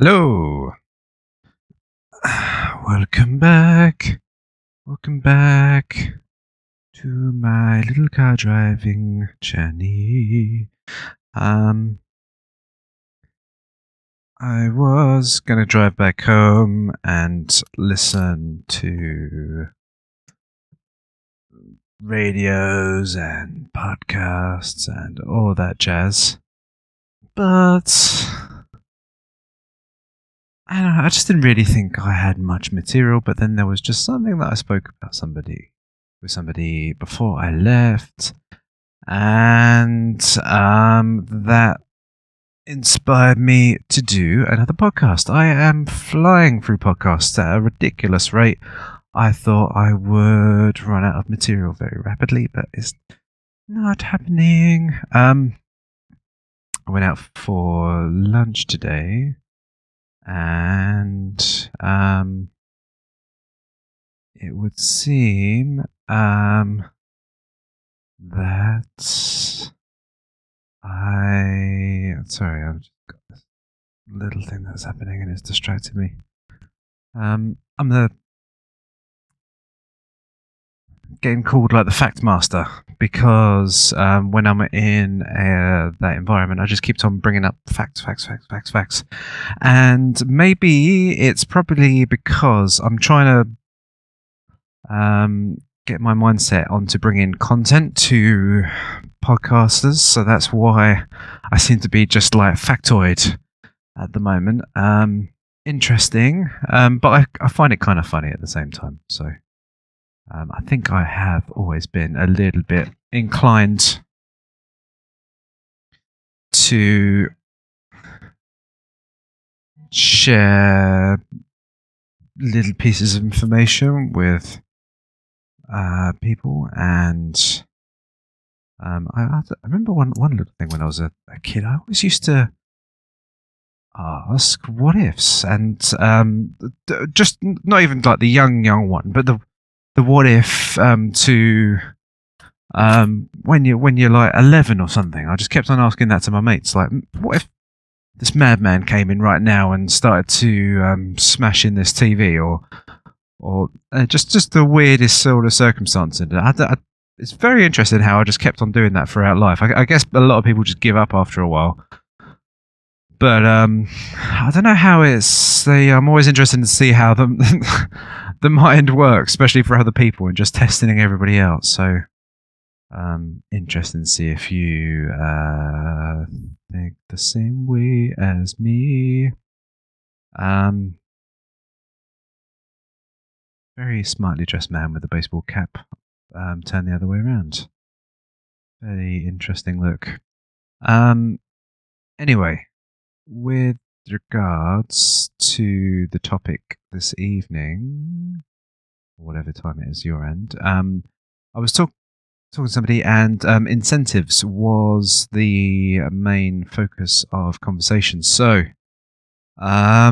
Hello. Welcome back. Welcome back to my little car driving journey. I was gonna drive back home and listen to radios and podcasts and all that jazz, but I don't know, I just didn't really think I had much material. But then there was just something that I spoke about with somebody before I left, and that inspired me to do another podcast. I am flying through podcasts at a ridiculous rate. I thought I would run out of material very rapidly, but it's not happening. I went out for lunch today, and it would seem that I've just got this little thing that's happening and it's distracted me. I'm getting called like the fact master because when I'm in that environment, I just keep on bringing up facts. And maybe it's probably because I'm trying to get my mindset onto bringing content to podcasters. So that's why I seem to be just like factoid at the moment. Interesting, but I find it kind of funny at the same time. So I think I have always been a little bit inclined to share little pieces of information with people, and I remember one little thing when I was a kid. I always used to ask what ifs, and just not even like the young one, but the what if to when you're like 11 or something. I just kept on asking that to my mates, like, what if this madman came in right now and started to smash in this TV, or just the weirdest sort of circumstance. And it's very interesting how I just kept on doing that throughout life. I guess a lot of people just give up after a while. But I don't know how it's. I'm always interested to see how the mind works, especially for other people, and just testing everybody else. So interesting to see if you think the same way as me. Very smartly dressed man with a baseball cap turned the other way around. Very interesting look. Anyway, with regards to the topic this evening, whatever time it is your end, I was talking to somebody, and incentives was the main focus of conversation. So, a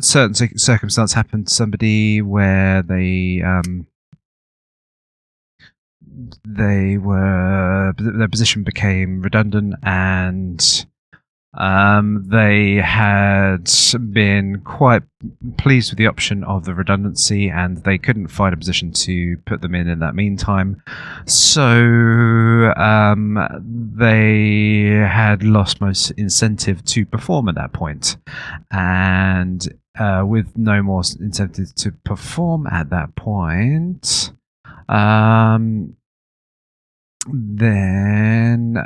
certain circumstance happened to somebody where their position became redundant, and they had been quite pleased with the option of the redundancy, and they couldn't find a position to put them in that meantime. So they had lost most incentive to perform at that point, and with no more incentive to perform at that point, then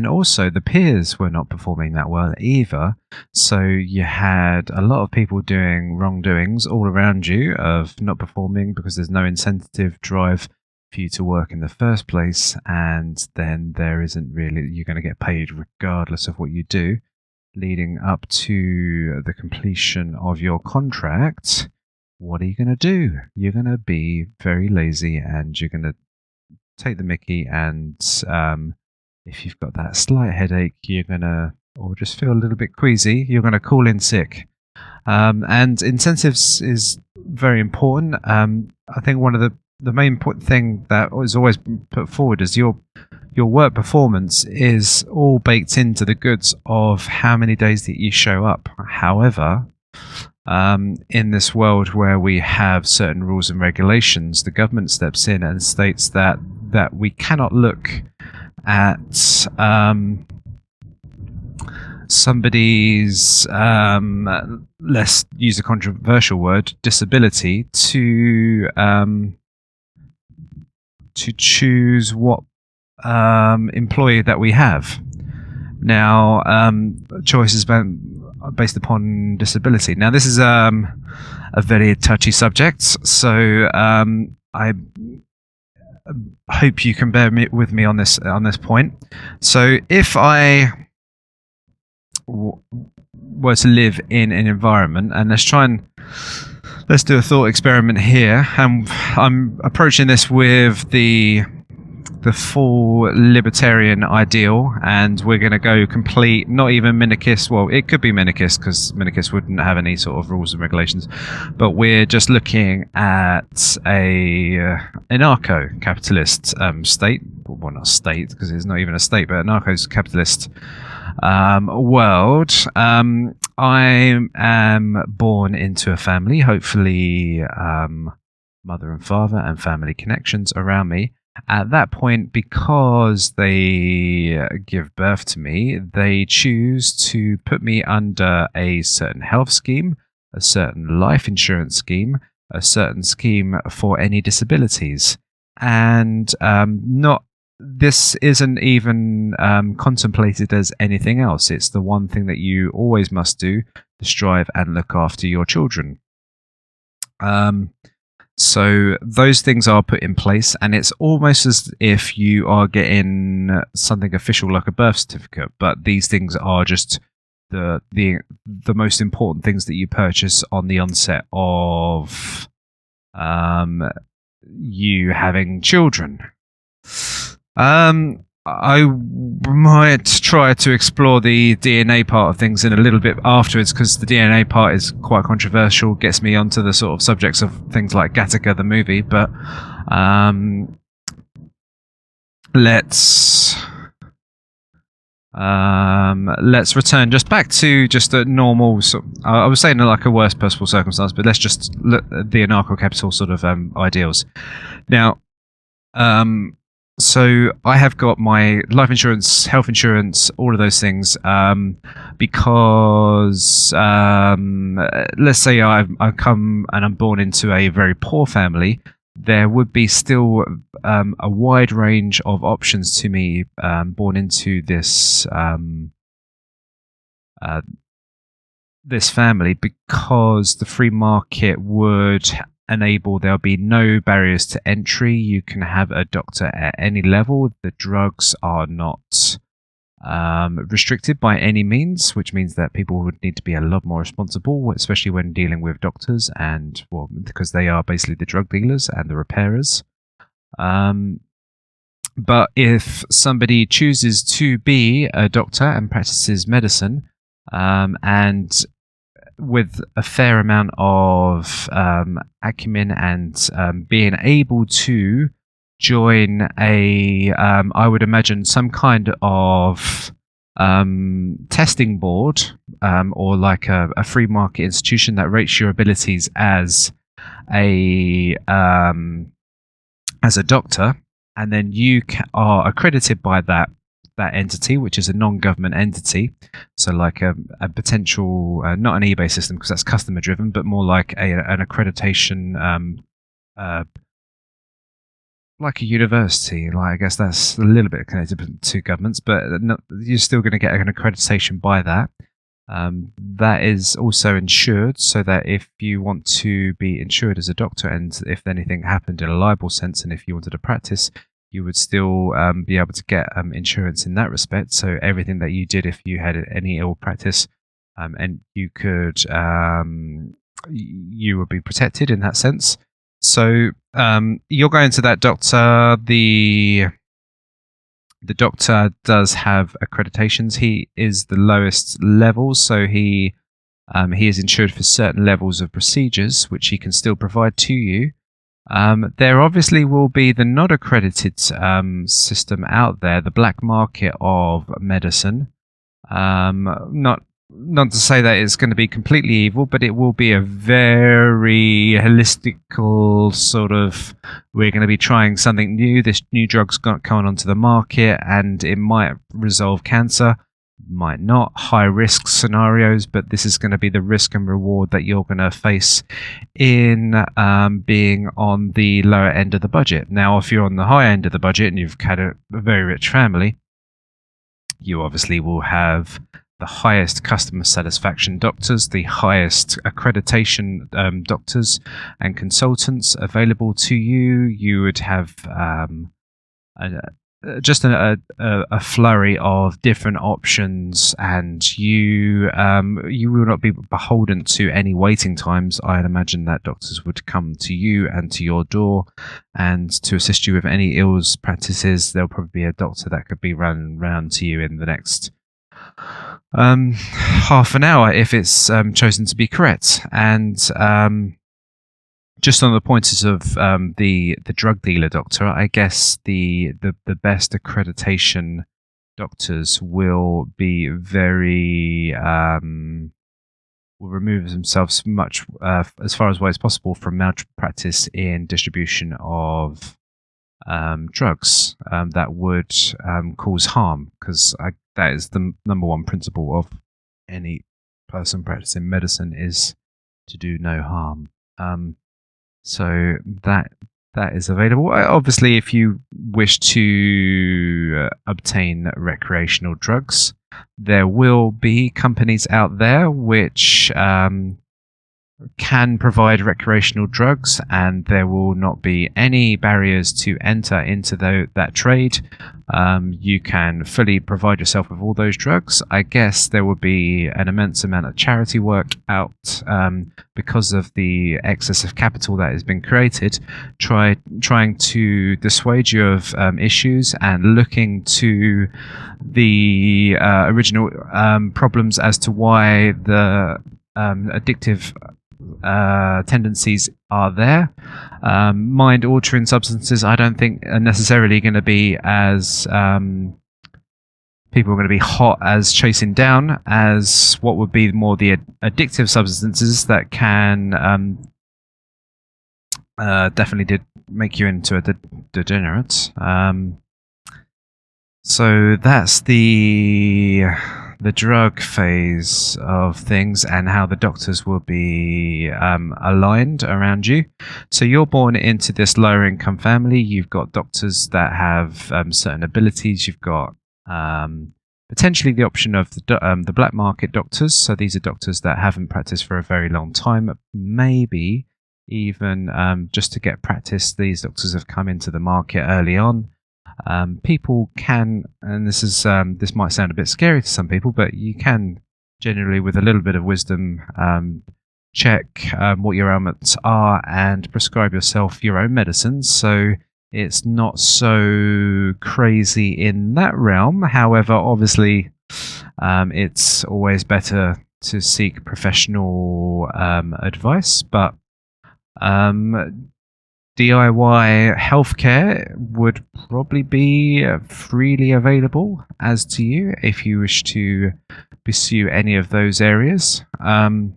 also the peers were not performing that well either. So you had a lot of people doing wrongdoings all around you of not performing because there's no incentive drive for you to work in the first place, and then there isn't really, you're going to get paid regardless of what you do, leading up to the completion of your contract. What are you going to do? You're going to be very lazy, and you're going to take the mickey, and if you've got that slight headache, you're gonna, or just feel a little bit queasy, you're gonna call in sick. And incentives is very important. I think one of thing that is always put forward is your work performance is all baked into the goods of how many days that you show up. However, in this world where we have certain rules and regulations, the government steps in and states that we cannot look at somebody's, let's use a controversial word, disability to choose what employee that we have. Now, choice is based upon disability. Now, this is a very touchy subject, so I hope you can bear with me on this point. So, if I were to live in an environment, and let's do a thought experiment here, and I'm approaching this with the full libertarian ideal, and we're going to go complete, not even minarchist. Well, it could be minarchist because minarchists wouldn't have any sort of rules and regulations, but we're just looking at a anarcho-capitalist state. Well, not state because it's not even a state, but anarcho-capitalist world. I am born into a family, hopefully mother and father and family connections around me. At that point, because they give birth to me, they choose to put me under a certain health scheme, a certain life insurance scheme, a certain scheme for any disabilities. And this isn't even contemplated as anything else. It's the one thing that you always must do to strive and look after your children. So those things are put in place, and it's almost as if you are getting something official like a birth certificate, but these things are just the most important things that you purchase on the onset of you having children. I might try to explore the DNA part of things in a little bit afterwards, because the DNA part is quite controversial, gets me onto the sort of subjects of things like Gattaca the movie, but let's return just back to just a normal I was saying like a worst possible circumstance, but let's just look at the anarcho-capital sort of ideals. Now, so I have got my life insurance, health insurance, all of those things, because let's say I come and I'm born into a very poor family, there would be still a wide range of options to me born into this this family, because the free market would enable, there'll be no barriers to entry. You can have a doctor at any level. The drugs are not restricted by any means, which means that people would need to be a lot more responsible, especially when dealing with doctors, and well, because they are basically the drug dealers and the repairers. But if somebody chooses to be a doctor and practices medicine, and with a fair amount of acumen and being able to join I would imagine some kind of testing board, or like a free market institution that rates your abilities as a doctor, and then you are accredited by that entity, which is a non-government entity. So like a potential, not an eBay system because that's customer driven, but more like an accreditation, like a university. Like I guess that's a little bit connected to governments, but you're still going to get an accreditation by that. That is also insured, so that if you want to be insured as a doctor, and if anything happened in a liable sense, and if you wanted to practice, you would still be able to get insurance in that respect. So everything that you did, if you had any ill practice, and you could, you would be protected in that sense. So you're going to that doctor. The doctor does have accreditations. He is the lowest level, so he is insured for certain levels of procedures, which he can still provide to you. There obviously will be the not accredited system out there, the black market of medicine. Not to say that it's going to be completely evil, but it will be a very holistical sort of. We're going to be trying something new. This new drug's coming onto the market, and it might resolve cancer, might not. High risk scenarios, but this is going to be the risk and reward that you're going to face in being on the lower end of the budget. Now, if you're on the high end of the budget and you've had a very rich family, you obviously will have the highest customer satisfaction doctors, the highest accreditation doctors and consultants available to you. You would have just a flurry of different options, and you will not be beholden to any waiting times. I'd imagine that doctors would come to you and to your door, and to assist you with any ills practices. There'll probably be a doctor that could be run round to you in the next half an hour if it's chosen to be correct. And just on the pointers of the drug dealer doctor, I guess the best accreditation doctors will be very will remove themselves much as far away as possible from malpractice in distribution of drugs that would cause harm, because that is the number one principle of any person practicing medicine, is to do no harm. So that is available. Obviously, if you wish to obtain recreational drugs, there will be companies out there which can provide recreational drugs, and there will not be any barriers to enter into that trade. You can fully provide yourself with all those drugs. I guess there will be an immense amount of charity work out because of the excess of capital that has been created, trying to dissuade you of issues and looking to the original problems as to why the addictive tendencies are there. Mind altering substances, I don't think are necessarily going to be as people are going to be hot as chasing down as what would be more the addictive substances that can definitely did make you into a degenerate. So that's the drug phase of things, and how the doctors will be aligned around you. So you're born into this lower income family. You've got doctors that have certain abilities. You've got potentially the option of the black market doctors. So these are doctors that haven't practiced for a very long time. Maybe even just to get practice, these doctors have come into the market early on. People can, and this might sound a bit scary to some people, but you can generally, with a little bit of wisdom, check what your ailments are and prescribe yourself your own medicines. So it's not so crazy in that realm. However, obviously, it's always better to seek professional advice. But DIY healthcare would probably be freely available as to you if you wish to pursue any of those areas. And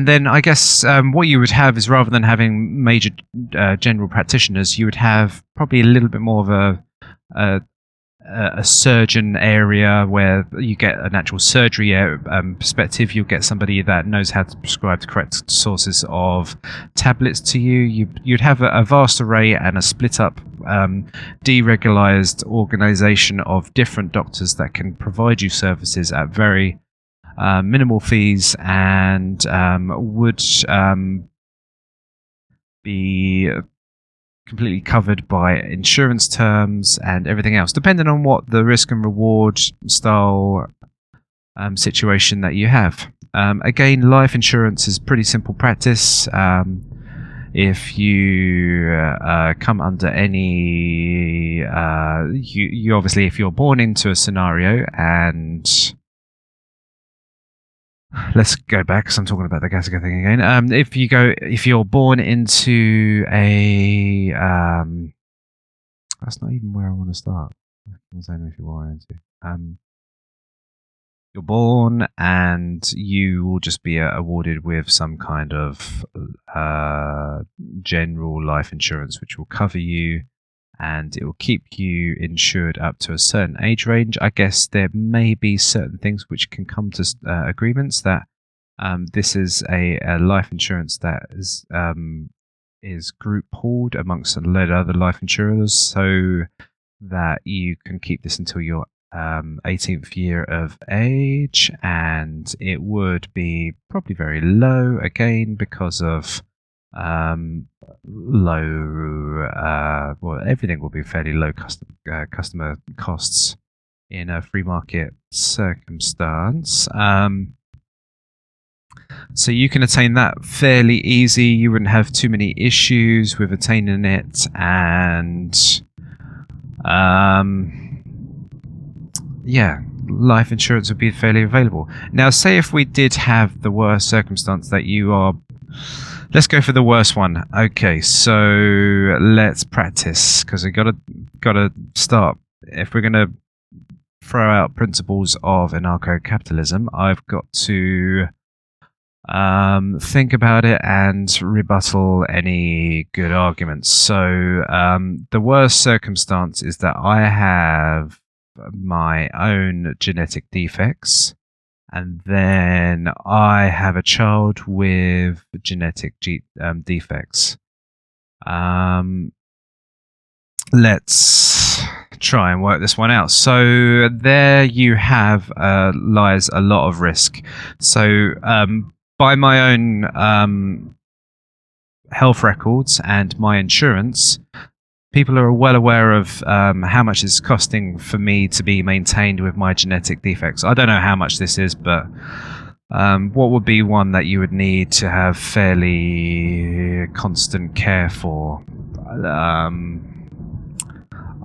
then I guess what you would have is, rather than having major general practitioners, you would have probably a little bit more of a surgeon area where you get an actual surgery perspective. You'll get somebody that knows how to prescribe the correct sources of tablets to you. You'd have a vast array and a split up, deregularized organization of different doctors that can provide you services at very minimal fees, and would be completely covered by insurance terms and everything else, depending on what the risk and reward style situation that you have. Again, life insurance is pretty simple practice. If you come under any, you obviously, if you're born into a scenario and let's go back because I'm talking about the Gattaca thing again. If you're born into a, that's not even where I want to start. I was saying if you're born into, you're born and you will just be awarded with some kind of general life insurance, which will cover you. And it will keep you insured up to a certain age range. I guess there may be certain things which can come to agreements that this is a life insurance that is group pooled amongst a load of other life insurers, so that you can keep this until your 18th year of age, and it would be probably very low again because of everything will be fairly low customer costs in a free market circumstance. So you can attain that fairly easy. You wouldn't have too many issues with attaining it, and life insurance would be fairly available. Now, say if we did have the worst circumstance that you are. Let's go for the worst one. Okay, so let's practice, because we gotta start. If we're gonna throw out principles of anarcho-capitalism, I've got to think about it and rebuttal any good arguments. So the worst circumstance is that I have my own genetic defects, and then I have a child with genetic defects. Let's try and work this one out. So there you have lies a lot of risk. So by my own health records and my insurance, people are well aware of how much it's costing for me to be maintained with my genetic defects. I don't know how much this is, but what would be one that you would need to have fairly constant care for?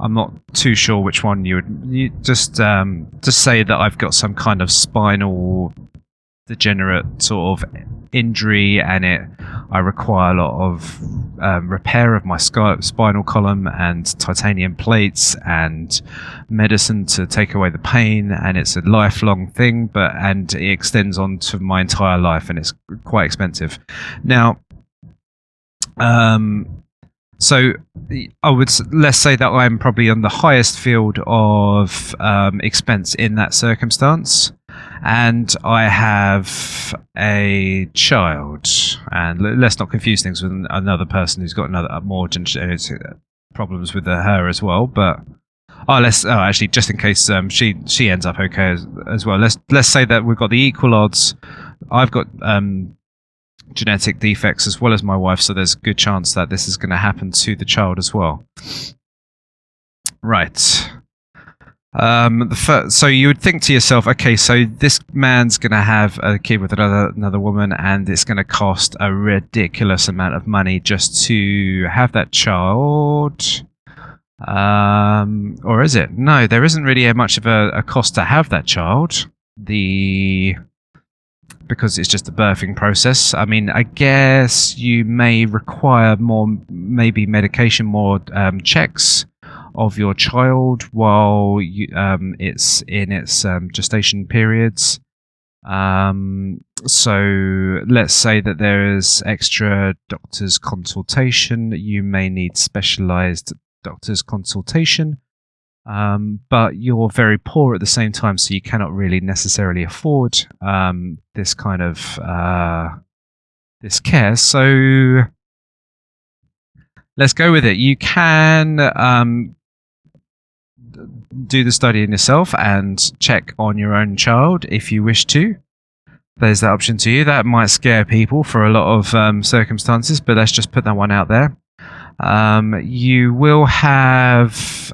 I'm not too sure which one you just say that I've got some kind of spinal degenerate sort of injury, and I require a lot of repair of my spinal column and titanium plates and medicine to take away the pain, and it's a lifelong thing, and it extends on to my entire life, and it's quite expensive. Now, so let's say that I'm probably on the highest field of expense in that circumstance, and I have a child, and let's not confuse things with another person who's got more problems with her as well. But actually, just in case she ends up okay as well, let's say that we've got the equal odds. I've got genetic defects as well as my wife, so there's a good chance that this is going to happen to the child as well. Right. So you would think to yourself, okay, so this man's going to have a kid with another woman, and it's going to cost a ridiculous amount of money just to have that child. Or is it? No, there isn't really much of a cost to have that child. Because it's just a birthing process. I mean, I guess you may require maybe medication, more checks of your child while it's in its gestation periods. So let's say that there is extra doctor's consultation. You may need specialized doctor's consultation. But you're very poor at the same time, so you cannot really necessarily afford this kind of this care. So let's go with it. You can do the study in yourself and check on your own child if you wish to. There's that option to you. That might scare people for a lot of circumstances, but let's just put that one out there. You will have,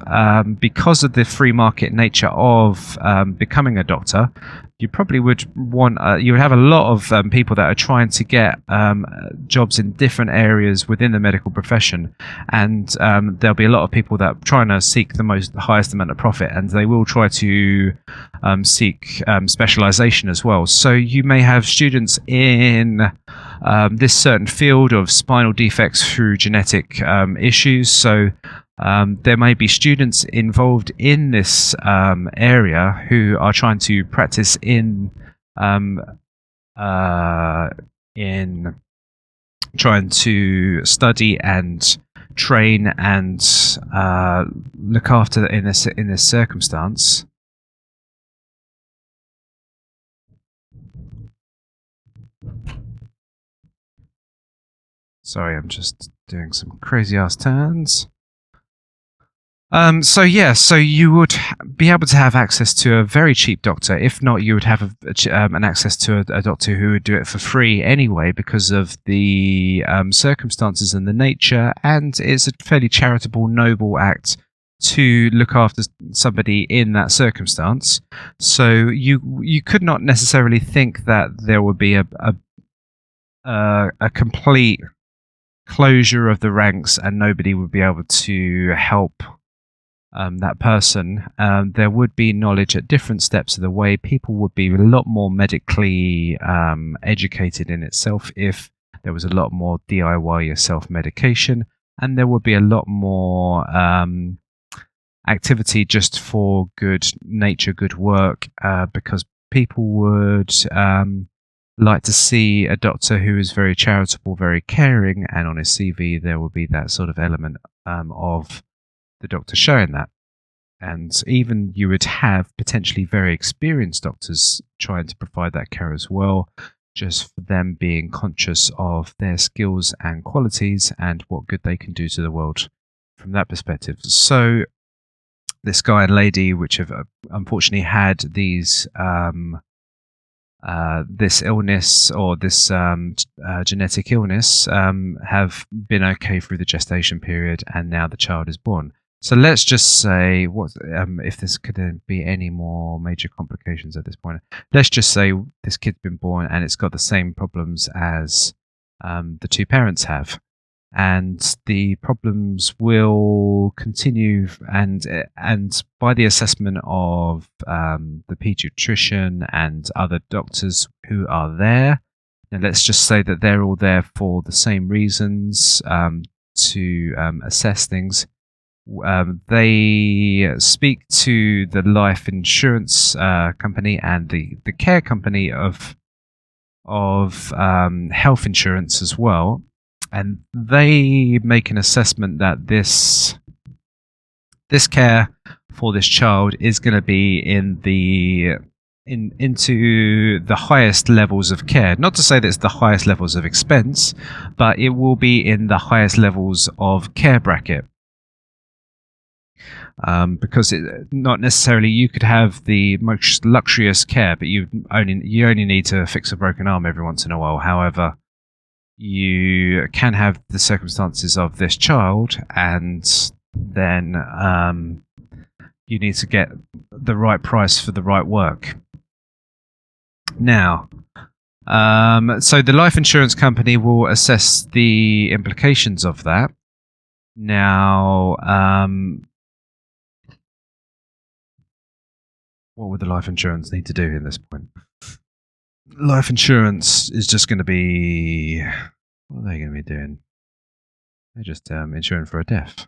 because of the free market nature of becoming a doctor, you probably would want, you would have a lot of people that are trying to get jobs in different areas within the medical profession, and there'll be a lot of people that are trying to seek the highest amount of profit, and they will try to seek specialization as well. So you may have students in this certain field of spinal defects through genetic issues. So there may be students involved in this area who are trying to practice in trying to study and train and look after in this circumstance. Sorry, I'm just doing some crazy ass turns. So you would be able to have access to a very cheap doctor. If not, you would have an access to a doctor who would do it for free anyway, because of the circumstances and the nature. And it's a fairly charitable, noble act to look after somebody in that circumstance. So you could not necessarily think that there would be a complete closure of the ranks and nobody would be able to help that person. There would be knowledge at different steps of the way. People would be a lot more medically educated in itself if there was a lot more DIY yourself medication, and there would be a lot more activity just for good nature, good work, because people would like to see a doctor who is very charitable, very caring, and on his CV there will be that sort of element of the doctor showing that. And even you would have potentially very experienced doctors trying to provide that care as well, just for them being conscious of their skills and qualities and what good they can do to the world from that perspective. So this guy and lady, which have unfortunately had these this illness or this genetic illness, have been okay through the gestation period, and now the child is born. So let's just say, if this could be any more major complications at this point, let's just say this kid's been born and it's got the same problems as the two parents have. And the problems will continue, and by the assessment of the pediatrician and other doctors who are there, and let's just say that they're all there for the same reasons, to assess things. They speak to the life insurance company and the care company of health insurance as well. And they make an assessment that this care for this child is going to be into the highest levels of care. Not to say that it's the highest levels of expense, but it will be in the highest levels of care bracket. Because not necessarily you could have the most luxurious care, but you only need to fix a broken arm every once in a while. However, you can have the circumstances of this child, and then you need to get the right price for the right work. Now, so the life insurance company will assess the implications of that. Now, what would the life insurance need to do in this point? Life insurance is just going to be... What are they going to be doing? They're just insuring for a death.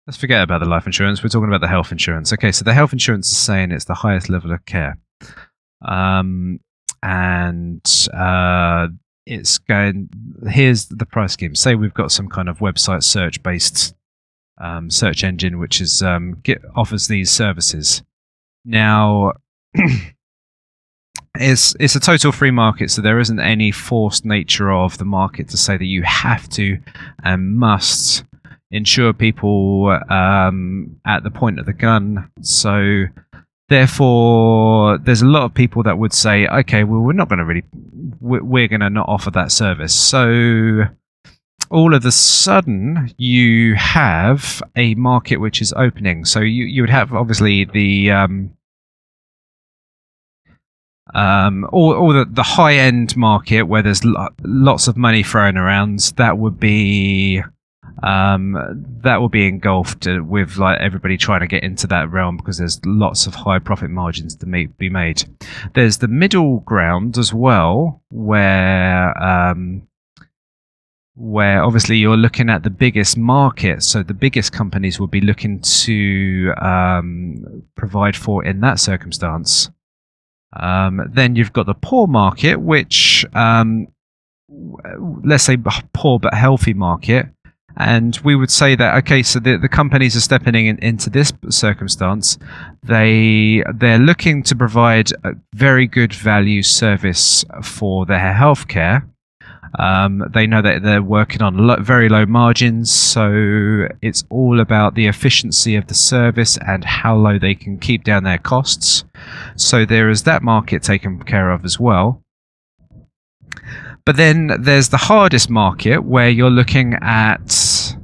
Let's forget about the life insurance. We're talking about the health insurance. Okay, so the health insurance is saying it's the highest level of care. It's going... Here's the price scheme. Say we've got some kind of website search-based search engine which is offers these services. Now... It's a total free market, so there isn't any forced nature of the market to say that you have to and must insure people at the point of the gun. So therefore, there's a lot of people that would say, okay, well, we're going to not offer that service. So all of a sudden you have a market which is opening. So you would have obviously the all the high end market where there's lots of money thrown around. That would be engulfed with like everybody trying to get into that realm because there's lots of high profit margins to be made. There's the middle ground as well, where obviously you're looking at the biggest market, so the biggest companies will be looking to provide for in that circumstance. Then you've got the poor market, which let's say poor but healthy market. And we would say that, okay, so the companies are stepping into this circumstance. They're looking to provide a very good value service for their healthcare. They know that they're working on very low margins, so it's all about the efficiency of the service and how low they can keep down their costs. So there is that market taken care of as well. But then there's the hardest market where you're looking at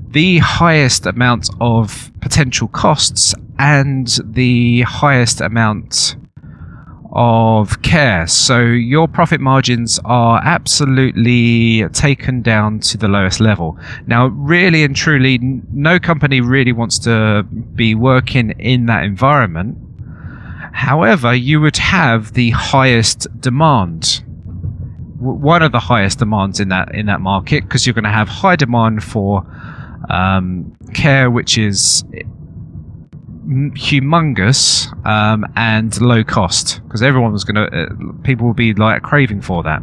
the highest amount of potential costs and the highest amount of care. So your profit margins are absolutely taken down to the lowest level. Now, really and truly, no company really wants to be working in that environment. However, you would have the highest demand. One of the highest demands in that market, because you're going to have high demand for care, which is humongous and low cost, because people will be like craving for that.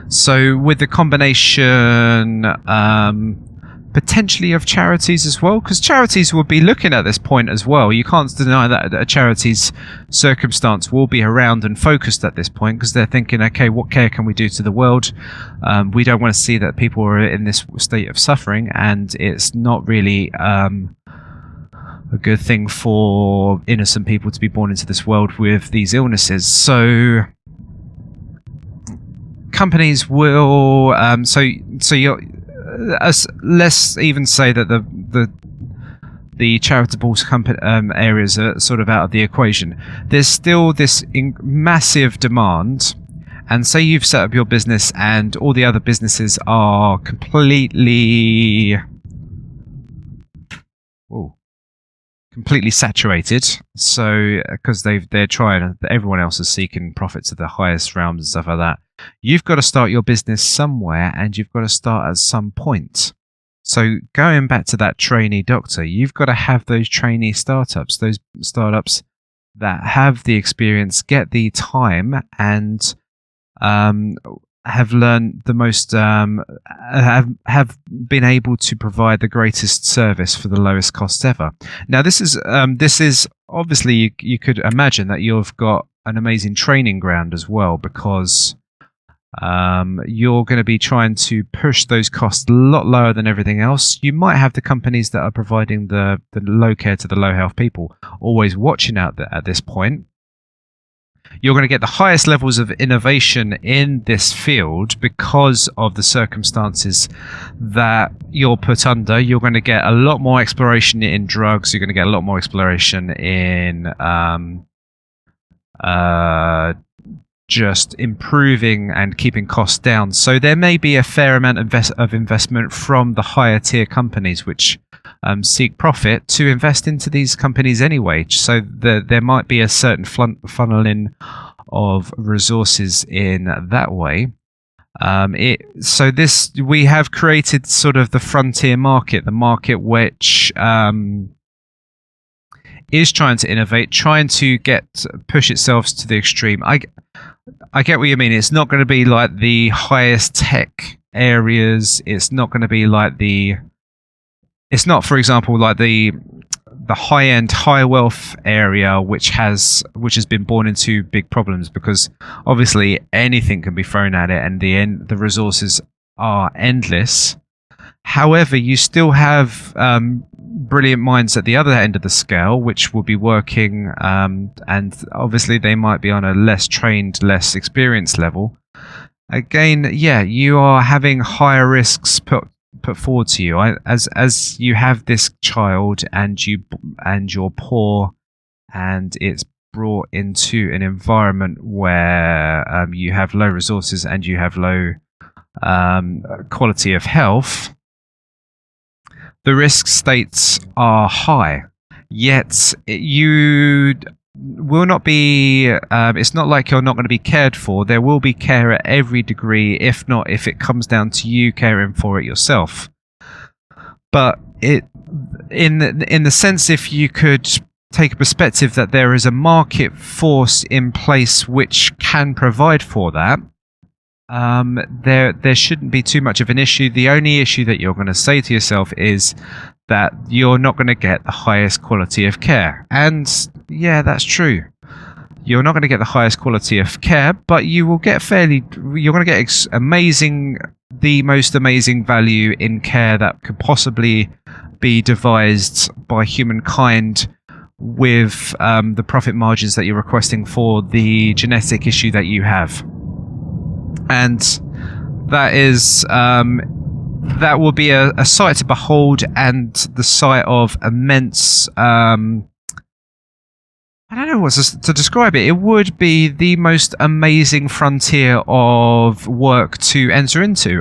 So with the combination potentially of charities as well, because charities will be looking at this point as well. You can't deny that a charity's circumstance will be around and focused at this point, because they're thinking, okay, what care can we do to the world? We don't want to see that people are in this state of suffering, and it's not really a good thing for innocent people to be born into this world with these illnesses. So companies will let's even say that the charitable areas are sort of out of the equation. There's still this massive demand, and say you've set up your business and all the other businesses are completely saturated, so because they're trying, everyone else is seeking profits at the highest realms and stuff like that. You've got to start your business somewhere, and you've got to start at some point. So going back to that trainee doctor, you've got to have those trainee startups, those startups that have the experience, get the time, and have learned the most, have been able to provide the greatest service for the lowest cost ever. Now, this is obviously you could imagine that you've got an amazing training ground as well, because you're going to be trying to push those costs a lot lower than everything else. You might have the companies that are providing the low care to the low health people always watching out at this point. You're going to get the highest levels of innovation in this field because of the circumstances that you're put under. You're going to get a lot more exploration in drugs. You're going to get a lot more exploration in just improving and keeping costs down. So there may be a fair amount of investment from the higher tier companies which seek profit to invest into these companies anyway. So there might be a certain funneling of resources in that way. We have created sort of the frontier market, the market which is trying to innovate, trying to push itself to the extreme. I get what you mean. It's not going to be like the highest tech areas. It's not going to be like it's not, for example, like the high-end, high-wealth area, which has been born into big problems, because obviously anything can be thrown at it, and the resources are endless. However, you still have brilliant minds at the other end of the scale, which will be working, and obviously they might be on a less trained, less experienced level. again, yeah, you are having higher risks put forward to you. As you have this child and you're poor, and it's brought into an environment where you have low resources and you have low quality of health, the risk states are high. Yet you will not be. It's not like you're not going to be cared for. There will be care at every degree. If not, if it comes down to you caring for it yourself. But in the sense, if you could take a perspective that there is a market force in place which can provide for that, there shouldn't be too much of an issue. The only issue that you're going to say to yourself is that you're not going to get the highest quality of care. And yeah, that's true. You're not going to get the highest quality of care, but you will get you're going to get the most amazing value in care that could possibly be devised by humankind, with the profit margins that you're requesting for the genetic issue that you have. And that is that will be a sight to behold, and the sight of immense I don't know what to describe it. It would be the most amazing frontier of work to enter into.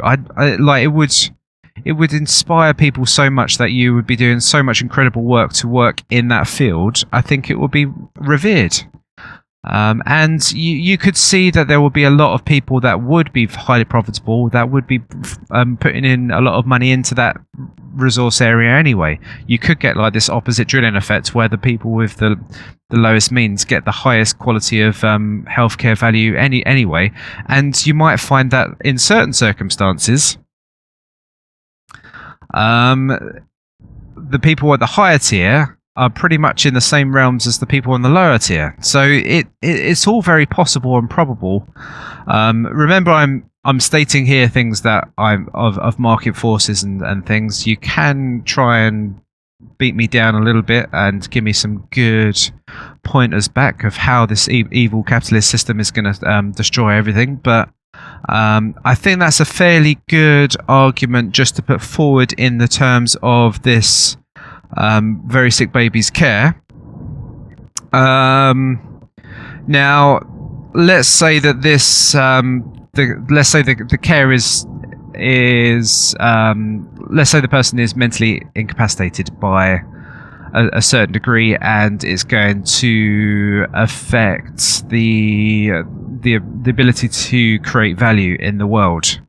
It would inspire people so much that you would be doing so much incredible work to work in that field. I think it would be revered. And you could see that there would be a lot of people that would be highly profitable, that would be putting in a lot of money into that resource area anyway. You could get like this opposite drilling effect, where the people with the lowest means get the highest quality of healthcare value anyway. And you might find that in certain circumstances, the people at the higher tier are pretty much in the same realms as the people on the lower tier. So it's all very possible and probable. Remember, I'm stating here things that I'm of market forces and things. You can try and beat me down a little bit and give me some good pointers back of how this evil capitalist system is going to destroy everything. But I think that's a fairly good argument just to put forward in the terms of this very sick baby's care. Now, let's say that this let's say the care is let's say the person is mentally incapacitated by a certain degree, and it's going to affect the ability to create value in the world.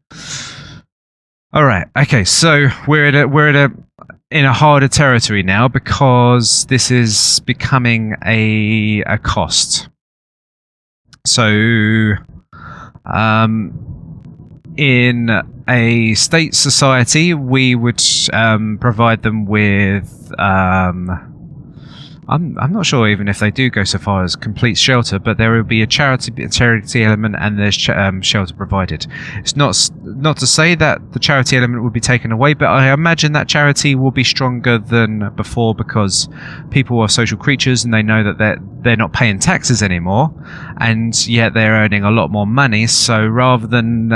All right. Okay. So we're in a harder territory now, because this is becoming a cost. So, in a state society, we would provide them with. I'm not sure even if they do go so far as complete shelter, but there will be a charity element, and there's shelter provided. It's not to say that the charity element will be taken away, but I imagine that charity will be stronger than before, because people are social creatures and they know that they're not paying taxes anymore, and yet they're earning a lot more money. So rather than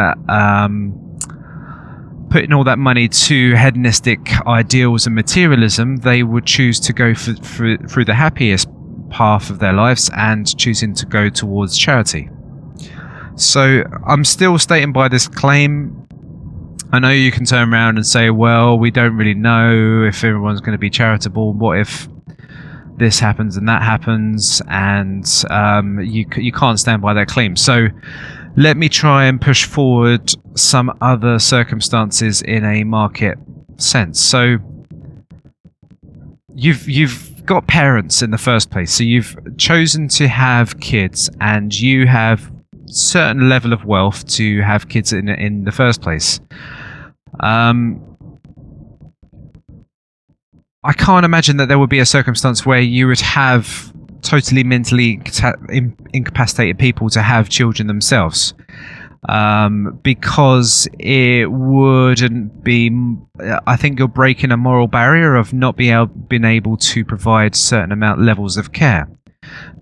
putting all that money to hedonistic ideals and materialism, they would choose to go through the happiest path of their lives and choosing to go towards charity. So I'm still stating by this claim. I know you can turn around and say, well, we don't really know if everyone's going to be charitable. What if this happens and that happens? And you can't stand by that claim. So let me try and push forward some other circumstances in a market sense. So you've got parents in the first place. So you've chosen to have kids, and you have certain level of wealth to have kids in the first place. I can't imagine that there would be a circumstance where you would have totally mentally incapacitated people to have children themselves, because it wouldn't be. I think you're breaking a moral barrier of not being able to provide certain levels of care.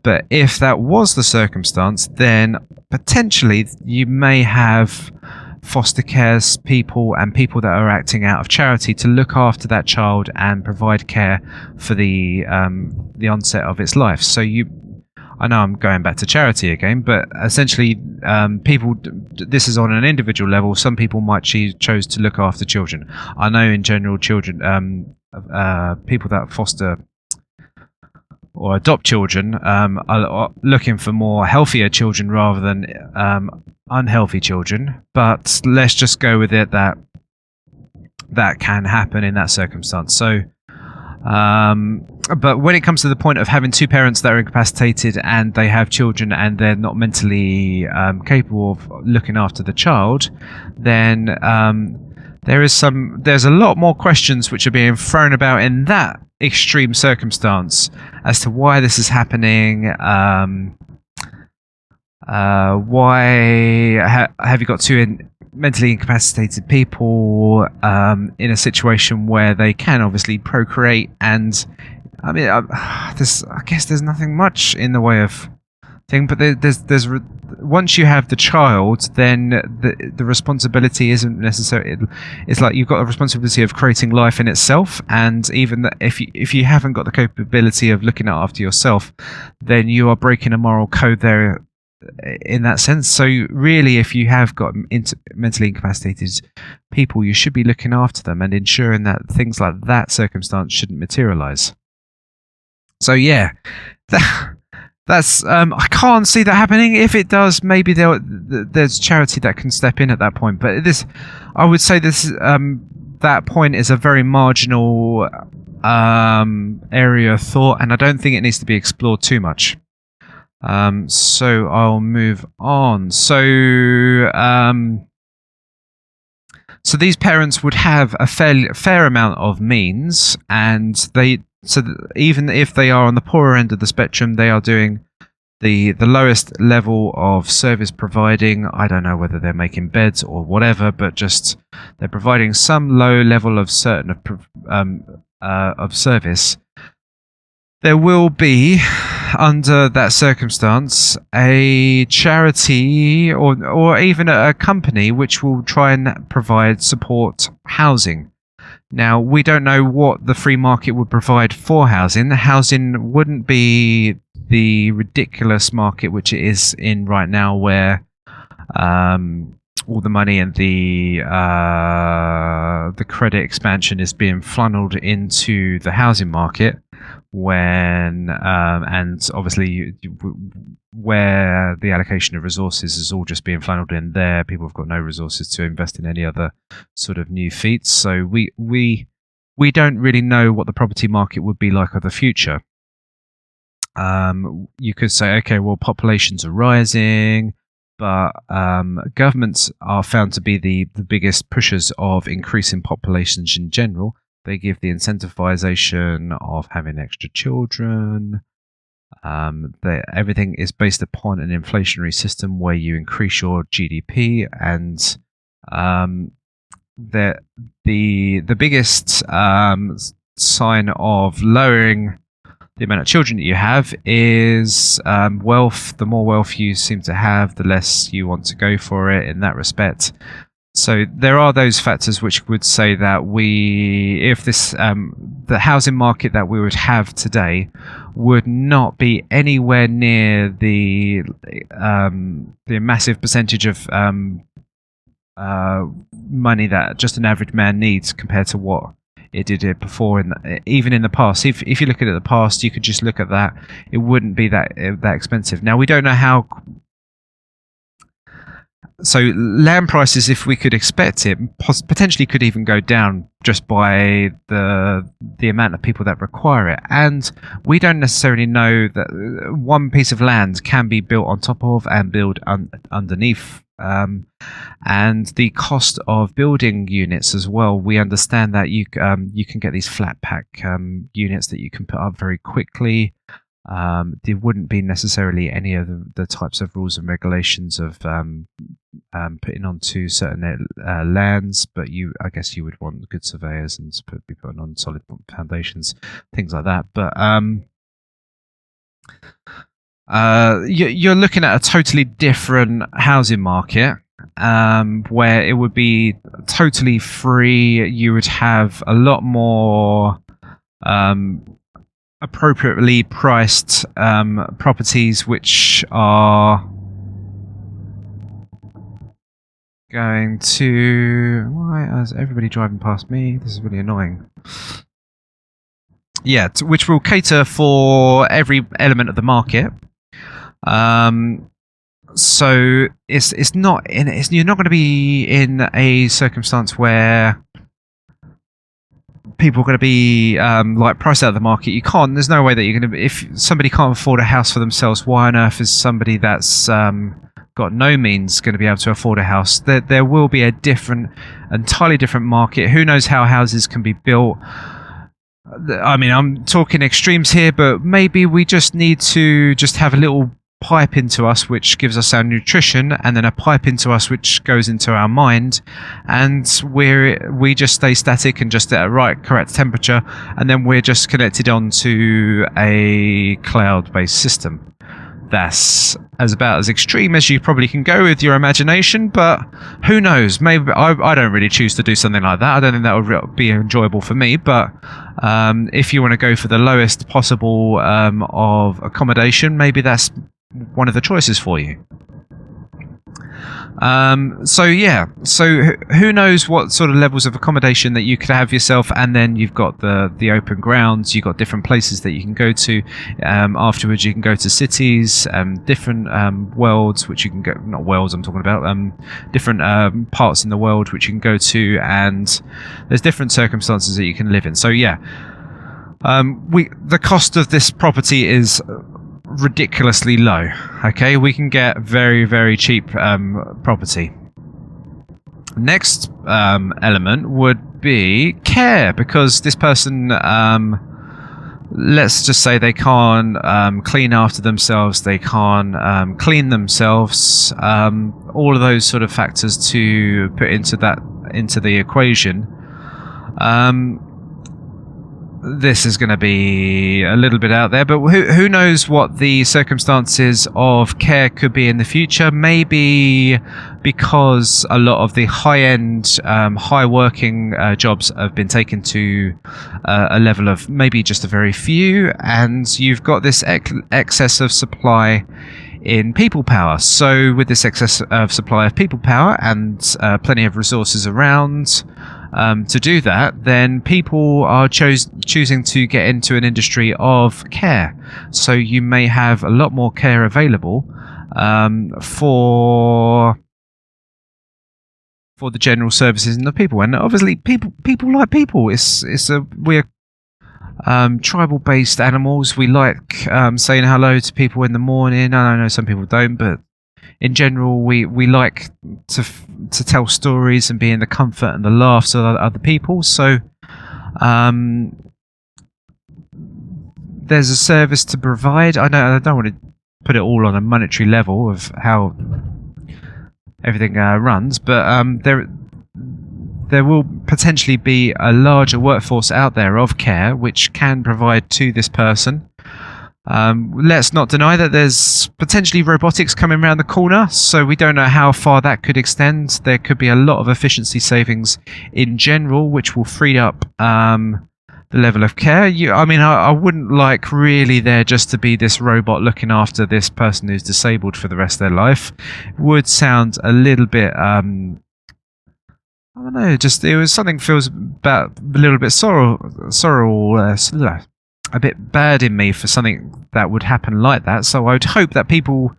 But if that was the circumstance, then potentially you may have foster cares people and people that are acting out of charity to look after that child and provide care for the onset of its life. So I know I'm going back to charity again, but essentially, people. This is on an individual level. Some people might chose to look after children. I know in general, children, people that foster or adopt children, are looking for more healthier children rather than unhealthy children. But let's just go with it that can happen in that circumstance. So. But when it comes to the point of having two parents that are incapacitated and they have children and they're not mentally capable of looking after the child, then there's a lot more questions which are being thrown about in that extreme circumstance as to why this is happening. Why have you got two mentally incapacitated people in a situation where they can obviously procreate? And I mean, I guess there's nothing much in the way of thing, but there's once you have the child, then the responsibility isn't necessarily. It's like you've got a responsibility of creating life in itself, and even if you haven't got the capability of looking after yourself, then you are breaking a moral code there. In that sense, so really, if you have got mentally incapacitated people, you should be looking after them and ensuring that things like that circumstance shouldn't materialize. So yeah, that's I can't see that happening. If it does, maybe there's charity that can step in at that point. But I would say that point is a very marginal area of thought, and I don't think it needs to be explored too much. So I'll move on. So these parents would have a fair amount of means, and even if they are on the poorer end of the spectrum, they are doing the lowest level of service providing. I don't know whether they're making beds or whatever, but just they're providing some low level of of service. There will be, under that circumstance, a charity or even a company which will try and provide support housing. Now, we don't know what the free market would provide for housing. The housing wouldn't be the ridiculous market which it is in right now, where all the money and the credit expansion is being funneled into the housing market. And obviously where the allocation of resources is all just being funneled in there, people have got no resources to invest in any other sort of new feats. So we don't really know what the property market would be like of the future. You could say, okay, well, populations are rising, but governments are found to be the biggest pushers of increasing populations in general. They give the incentivization of having extra children. Everything is based upon an inflationary system where you increase your GDP, and the biggest sign of lowering the amount of children that you have is wealth. The more wealth you seem to have, the less you want to go for it in that respect. So there are those factors which would say that the housing market that we would have today would not be anywhere near the massive percentage of money that just an average man needs compared to what it did before. Even in the past, if you look at the past, you could just look at that. It wouldn't be that expensive. Now, we don't know how. So land prices, if we could expect it, potentially could even go down just by the amount of people that require it. And we don't necessarily know that one piece of land can be built on top of and built underneath. And the cost of building units as well. We understand that you can get these flat pack units that you can put up very quickly. There wouldn't be necessarily any of the types of rules and regulations of putting onto certain lands, but I guess you would want good surveyors and be putting on solid foundations, things like that. But you're looking at a totally different housing market, where it would be totally free. You would have a lot more appropriately priced properties, which are going to... Why is everybody driving past me? This is really annoying. Yeah, which will cater for every element of the market. So it's not you're not going to be in a circumstance where people are going to be like priced out of the market. You can't. There's no way that you're going to. If somebody can't afford a house for themselves, why on earth is somebody that's got no means going to be able to afford a house? There will be a entirely different market. Who knows how houses can be built? I mean, I'm talking extremes here, but maybe we just need to just have a little pipe into us which gives us our nutrition, and then a pipe into us which goes into our mind, and we just stay static and just at a correct temperature, and then we're just connected onto a cloud-based system. That's about as extreme as you probably can go with your imagination, but who knows? Maybe I don't really choose to do something like that. I don't think that would be enjoyable for me, but if you want to go for the lowest possible of accommodation, maybe that's one of the choices for you. So who knows what sort of levels of accommodation that you could have yourself, and then you've got the open grounds, you've got different places that you can go to. Afterwards you can go to cities, different worlds which you can go, not worlds I'm talking about, different parts in the world which you can go to, and there's different circumstances that you can live in. So the cost of this property is ridiculously low. Okay, we can get very, very cheap property. Next element would be care, because this person, let's just say they can't clean after themselves, they can't clean themselves, all of those sort of factors to put into the equation. This is going to be a little bit out there, but who knows what the circumstances of care could be in the future. Maybe because a lot of the high-end, high-working jobs have been taken to a level of maybe just a very few, and you've got this excess of supply in people power. So with this excess of supply of people power and plenty of resources around to do that, then people are choosing to get into an industry of care. So you may have a lot more care available for the general services and the people. And obviously people like people. We're tribal based animals. We like saying hello to people in the morning. I know some people don't, but in general, we like to tell stories and be in the comfort and the laughs of other people. So there's a service to provide. I don't want to put it all on a monetary level of how everything runs, but there will potentially be a larger workforce out there of care which can provide to this person. Let's not deny that there's potentially robotics coming around the corner, so we don't know how far that could extend. There could be a lot of efficiency savings in general, which will free up the level of care. I wouldn't like really there just to be this robot looking after this person who's disabled for the rest of their life. It would sound a little bit, I don't know, just it was something feels about a little bit a bit bad in me for something that would happen like that. So I would hope that people,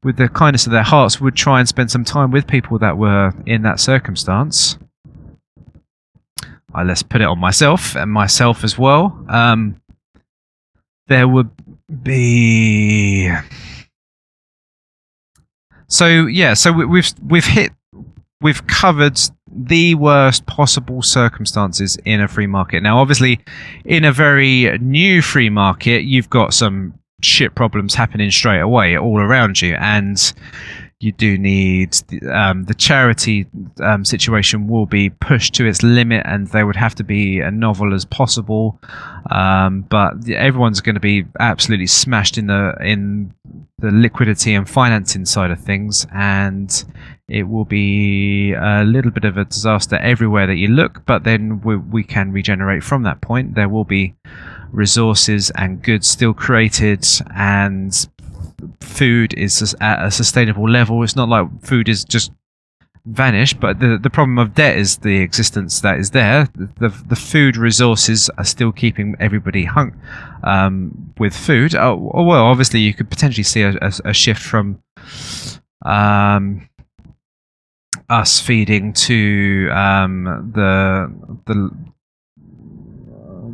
with the kindness of their hearts, would try and spend some time with people that were in that circumstance. Let's put it on myself and myself as well. There would be... So we've covered the worst possible circumstances in a free market. Now, obviously, in a very new free market, you've got some shit problems happening straight away all around you, and you do need the charity situation will be pushed to its limit, and they would have to be as novel as possible. But everyone's going to be absolutely smashed in the liquidity and financing side of things, and it will be a little bit of a disaster everywhere that you look, but then we can regenerate from that point. There will be resources and goods still created, and food is at a sustainable level. It's not like food is just vanished, but the problem of debt is the existence that is there. The food resources are still keeping everybody hung with food. Well, obviously you could potentially see a shift from us feeding to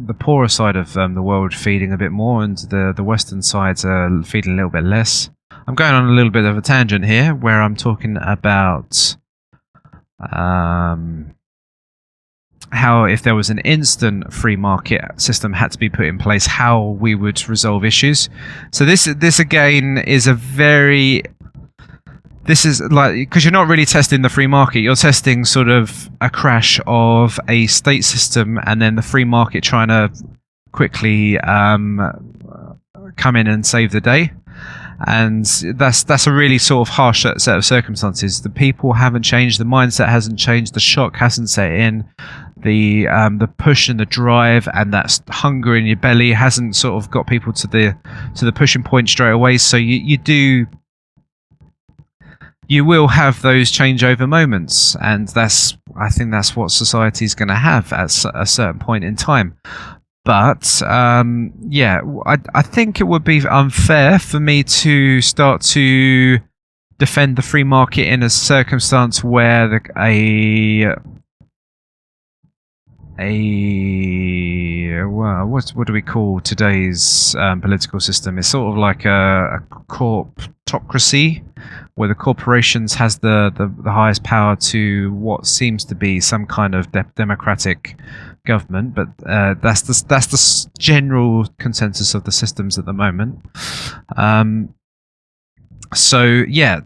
the poorer side of the world feeding a bit more, and the western sides are feeding a little bit less. I'm going on a little bit of a tangent here where I'm talking about how if there was an instant free market system had to be put in place, how we would resolve issues. So this again is this is like, because you're not really testing the free market, you're testing sort of a crash of a state system and then the free market trying to quickly come in and save the day. And that's a really sort of harsh set of circumstances. The people haven't changed, the mindset hasn't changed, the shock hasn't set in, the push and the drive and that hunger in your belly hasn't sort of got people to the pushing point straight away. So you will have those changeover moments, and I think that's what society is going to have at a certain point in time. But yeah, I think it would be unfair for me to start to defend the free market in a circumstance where what do we call today's political system? It's sort of like a corptocracy, where the corporations has the highest power to what seems to be some kind of democratic government, but that's the general consensus of the systems at the moment. So yeah,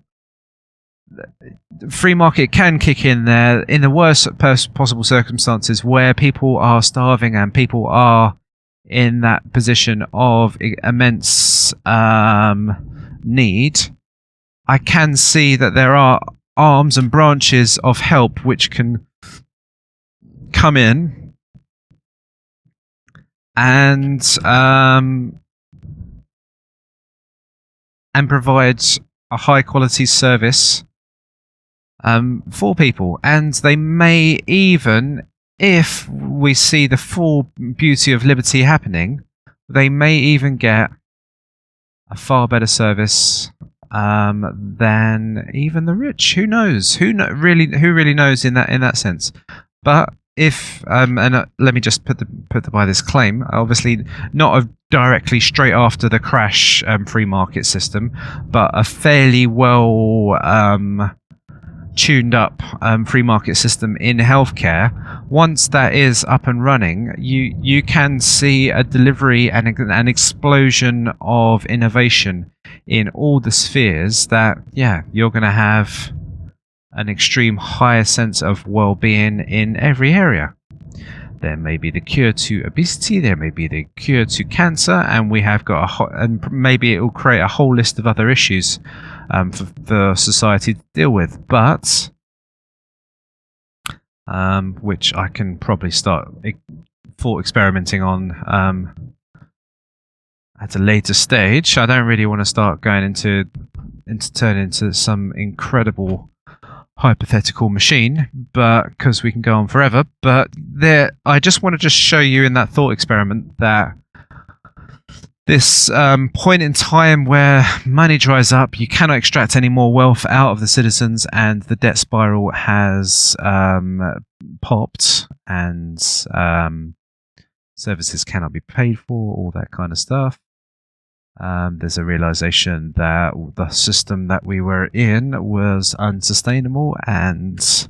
free market can kick in there in the worst possible circumstances where people are starving and people are in that position of immense need. I can see that there are arms and branches of help which can come in and provide a high quality service for people, and they may even, if we see the full beauty of liberty happening, they may even get a far better service than even the rich. Who knows? Who really knows in that sense? But if let me just put by this claim, obviously not directly straight after the crash free market system, but a fairly well tuned up free market system in healthcare. Once that is up and running, you can see a delivery and an explosion of innovation in all the spheres that, yeah, you're going to have an extreme higher sense of well-being in every area. There may be the cure to obesity, there may be the cure to cancer, and we have got and maybe it will create a whole list of other issues for society to deal with, but which I can probably start thought experimenting on at a later stage. I don't really want to start going into turning into some incredible hypothetical machine, but because we can go on forever. But I just want to show you in that thought experiment that this point in time where money dries up, you cannot extract any more wealth out of the citizens, and the debt spiral has popped, and services cannot be paid for, all that kind of stuff. There's a realization that the system that we were in was unsustainable, and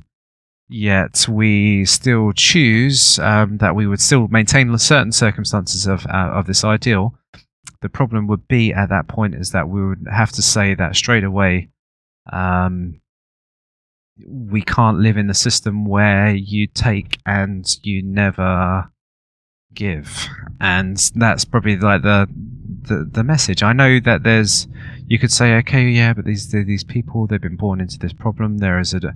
yet we still choose that we would still maintain certain circumstances of this ideal. The problem would be at that point is that we would have to say that straight away we can't live in the system where you take and you never give, and that's probably like the the message. I know that you could say, okay, yeah, but these people, they've been born into this problem. There's a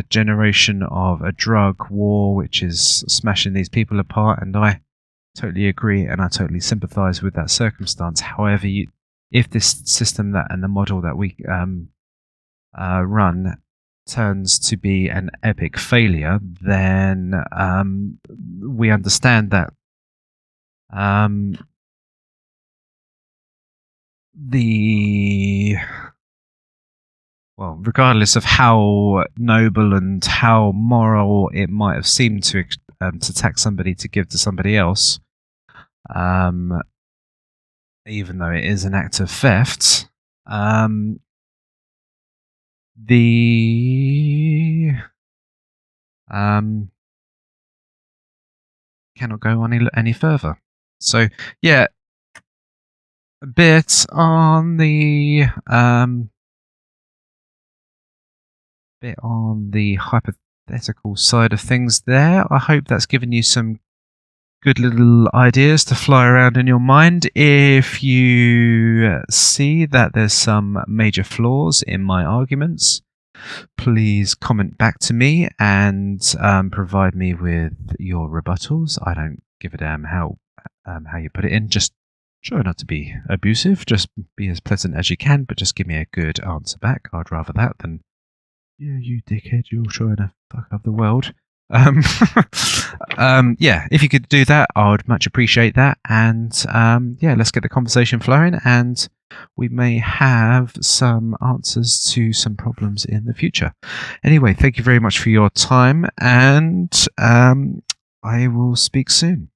generation of a drug war which is smashing these people apart, and I totally agree and I totally sympathise with that circumstance. However, if this system and the model that we run turns to be an epic failure, then we understand that regardless of how noble and how moral it might have seemed to tax somebody to give to somebody else, even though it is an act of theft, cannot go any further. So yeah, a bit on the hypothetical side of things there. I hope that's given you some good little ideas to fly around in your mind. If you see that there's some major flaws in my arguments, please comment back to me and provide me with your rebuttals. I don't give a damn how you put it in. Just try not to be abusive. Just be as pleasant as you can, but just give me a good answer back. I'd rather that than, yeah, you dickhead, you're trying to fuck up the world. Yeah, if you could do that, I would much appreciate that. And yeah, let's get the conversation flowing, and we may have some answers to some problems in the future. Anyway, thank you very much for your time, and I will speak soon.